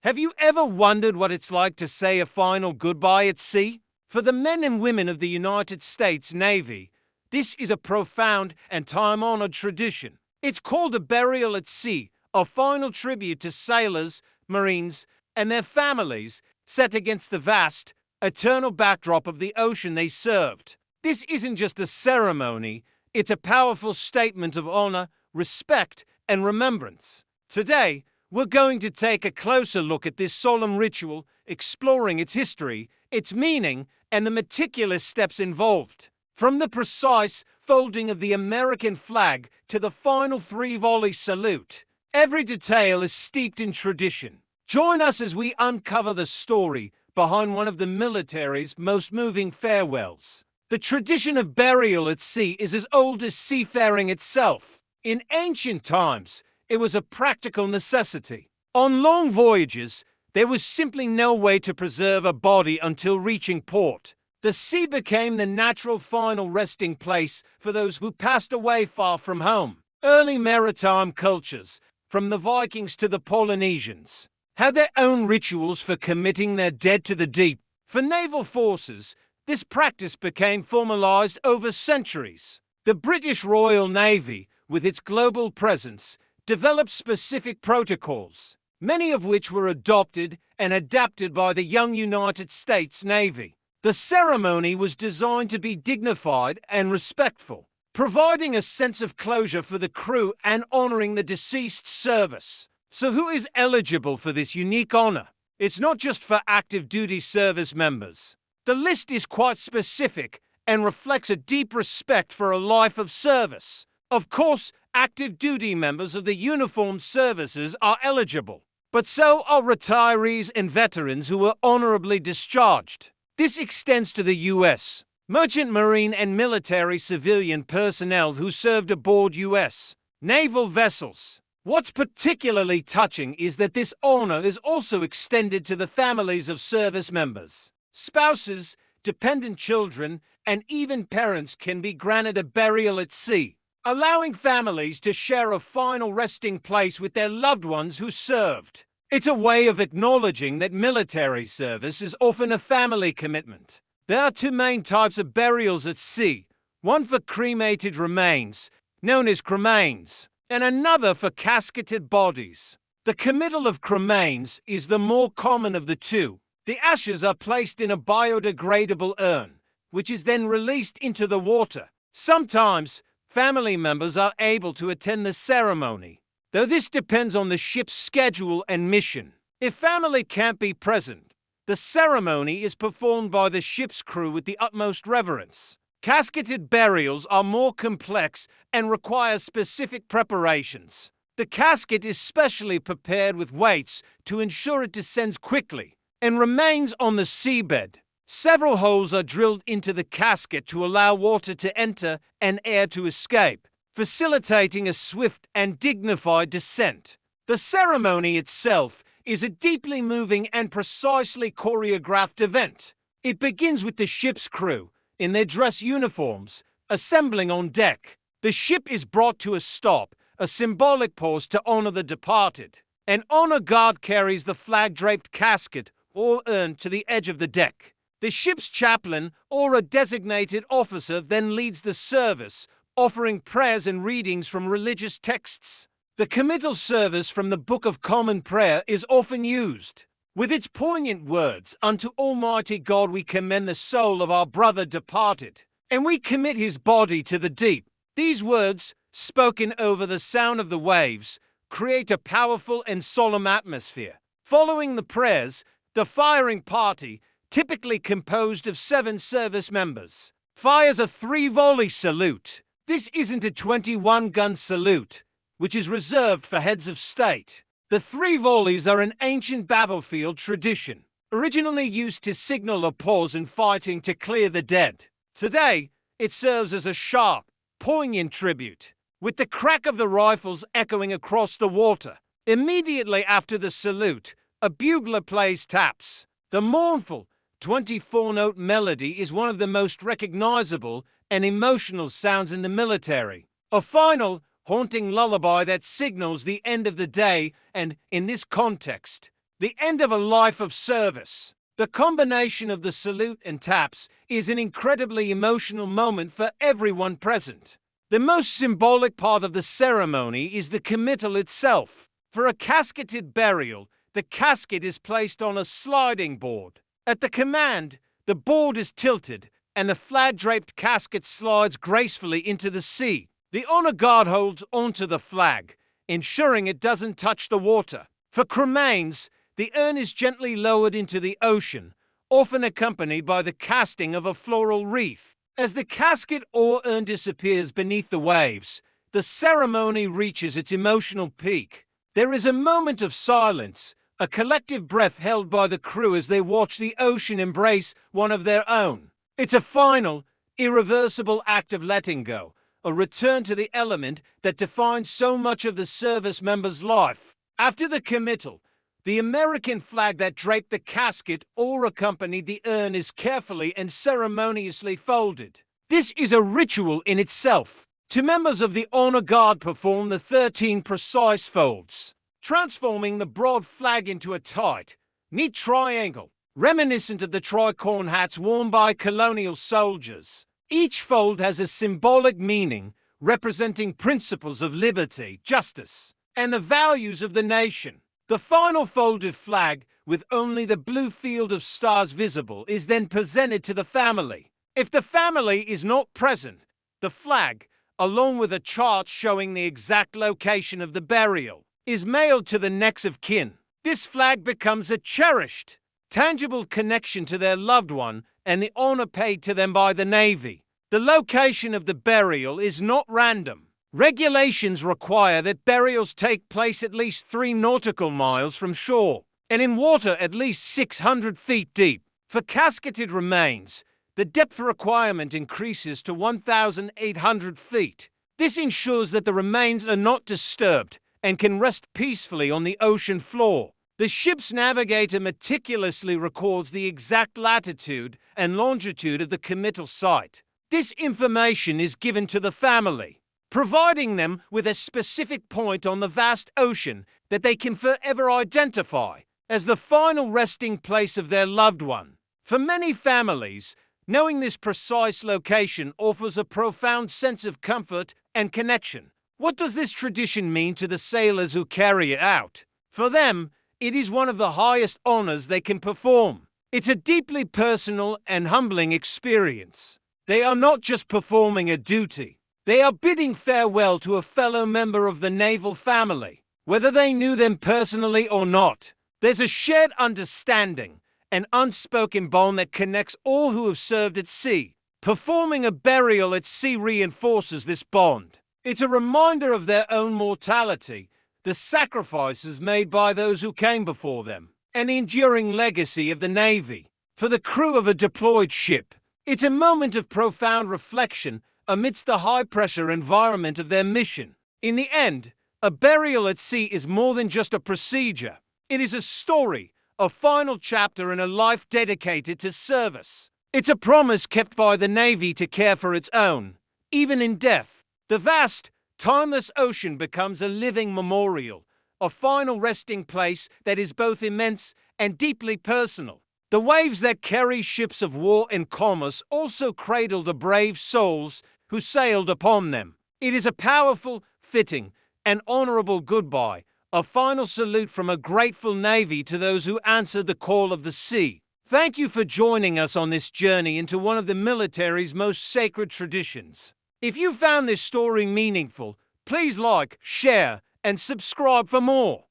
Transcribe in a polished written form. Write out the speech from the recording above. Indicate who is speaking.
Speaker 1: Have you ever wondered what it's like to say a final goodbye at sea? For the men and women of the United States Navy, this is a profound and time-honored tradition. It's called a burial at sea, a final tribute to sailors, Marines, and their families set against the vast, eternal backdrop of the ocean they served. This isn't just a ceremony, it's a powerful statement of honor, respect, and remembrance. Today, we're going to take a closer look at this solemn ritual, exploring its history, its meaning, and the meticulous steps involved. From the precise folding of the American flag to the final three-volley salute, every detail is steeped in tradition. Join us as we uncover the story behind one of the military's most moving farewells. The tradition of burial at sea is as old as seafaring itself. In ancient times, it was a practical necessity. On long voyages, there was simply no way to preserve a body until reaching port. The sea became the natural final resting place for those who passed away far from home. Early maritime cultures, from the Vikings to the Polynesians, had their own rituals for committing their dead to the deep. For naval forces, this practice became formalized over centuries. The British Royal Navy, with its global presence, developed specific protocols, many of which were adopted and adapted by the young United States Navy. The ceremony was designed to be dignified and respectful, providing a sense of closure for the crew and honoring the deceased's service. So who is eligible for this unique honor? It's not just for active duty service members. The list is quite specific and reflects a deep respect for a life of service. Of course, active duty members of the uniformed services are eligible, but so are retirees and veterans who were honorably discharged. This extends to the U.S. merchant marine and military civilian personnel who served aboard U.S. naval vessels. What's particularly touching is that this honor is also extended to the families of service members. Spouses, dependent children, and even parents can be granted a burial at sea, allowing families to share a final resting place with their loved ones who served. It's a way of acknowledging that military service is often a family commitment. There are two main types of burials at sea, one for cremated remains, known as cremains, and another for casketed bodies. The committal of cremains is the more common of the two. The ashes are placed in a biodegradable urn, which is then released into the water. Sometimes, family members are able to attend the ceremony, though this depends on the ship's schedule and mission. If family can't be present, the ceremony is performed by the ship's crew with the utmost reverence. Casketed burials are more complex and require specific preparations. The casket is specially prepared with weights to ensure it descends quickly and remains on the seabed. Several holes are drilled into the casket to allow water to enter and air to escape, facilitating a swift and dignified descent. The ceremony itself is a deeply moving and precisely choreographed event. It begins with the ship's crew, in their dress uniforms, assembling on deck. The ship is brought to a stop, a symbolic pause to honor the departed. An honor guard carries the flag-draped casket or urn to the edge of the deck. The ship's chaplain or a designated officer then leads the service, offering prayers and readings from religious texts. The committal service from the Book of Common Prayer is often used. With its poignant words, "Unto Almighty God we commend the soul of our brother departed, and we commit his body to the deep." These words, spoken over the sound of the waves, create a powerful and solemn atmosphere. Following the prayers, the firing party, typically composed of 7 service members, fires a 3-volley salute. This isn't a 21-gun salute, which is reserved for heads of state. The 3 volleys are an ancient battlefield tradition, originally used to signal a pause in fighting to clear the dead. Today, it serves as a sharp, poignant tribute, with the crack of the rifles echoing across the water. Immediately after the salute, a bugler plays taps. The mournful, 24-note melody is one of the most recognizable and emotional sounds in the military. A final, haunting lullaby that signals the end of the day and, in this context, the end of a life of service. The combination of the salute and taps is an incredibly emotional moment for everyone present. The most symbolic part of the ceremony is the committal itself. For a casketed burial, the casket is placed on a sliding board. At the command, the board is tilted and the flag-draped casket slides gracefully into the sea. The honor guard holds onto the flag, ensuring it doesn't touch the water. For cremains, the urn is gently lowered into the ocean, often accompanied by the casting of a floral wreath. As the casket or urn disappears beneath the waves, the ceremony reaches its emotional peak. There is a moment of silence, a collective breath held by the crew as they watch the ocean embrace one of their own. It's a final, irreversible act of letting go, a return to the element that defines so much of the service member's life. After the committal, the American flag that draped the casket or accompanied the urn is carefully and ceremoniously folded. This is a ritual in itself. Two members of the honor guard perform the 13 precise folds, transforming the broad flag into a tight, neat triangle, reminiscent of the tricorn hats worn by colonial soldiers. Each fold has a symbolic meaning, representing principles of liberty, justice, and the values of the nation. The final folded flag, with only the blue field of stars visible, is then presented to the family. If the family is not present, the flag, along with a chart showing the exact location of the burial, is mailed to the next of kin. This flag becomes a cherished, tangible connection to their loved one and the honor paid to them by the Navy. The location of the burial is not random. Regulations require that burials take place at least 3 nautical miles from shore, and in water at least 600 feet deep. For casketed remains, the depth requirement increases to 1,800 feet. This ensures that the remains are not disturbed and can rest peacefully on the ocean floor. The ship's navigator meticulously records the exact latitude and longitude of the committal site. This information is given to the family, providing them with a specific point on the vast ocean that they can forever identify as the final resting place of their loved one. For many families, knowing this precise location offers a profound sense of comfort and connection. What does this tradition mean to the sailors who carry it out? For them, it is one of the highest honors they can perform. It's a deeply personal and humbling experience. They are not just performing a duty. They are bidding farewell to a fellow member of the naval family. Whether they knew them personally or not, there's a shared understanding, an unspoken bond that connects all who have served at sea. Performing a burial at sea reinforces this bond. It's a reminder of their own mortality, the sacrifices made by those who came before them, and the enduring legacy of the Navy. For the crew of a deployed ship, it's a moment of profound reflection amidst the high-pressure environment of their mission. In the end, a burial at sea is more than just a procedure. It is a story, a final chapter in a life dedicated to service. It's a promise kept by the Navy to care for its own, even in death. The vast, timeless ocean becomes a living memorial, a final resting place that is both immense and deeply personal. The waves that carry ships of war and commerce also cradle the brave souls who sailed upon them. It is a powerful, fitting, and honorable goodbye, a final salute from a grateful Navy to those who answered the call of the sea. Thank you for joining us on this journey into one of the military's most sacred traditions. If you found this story meaningful, please like, share, and subscribe for more.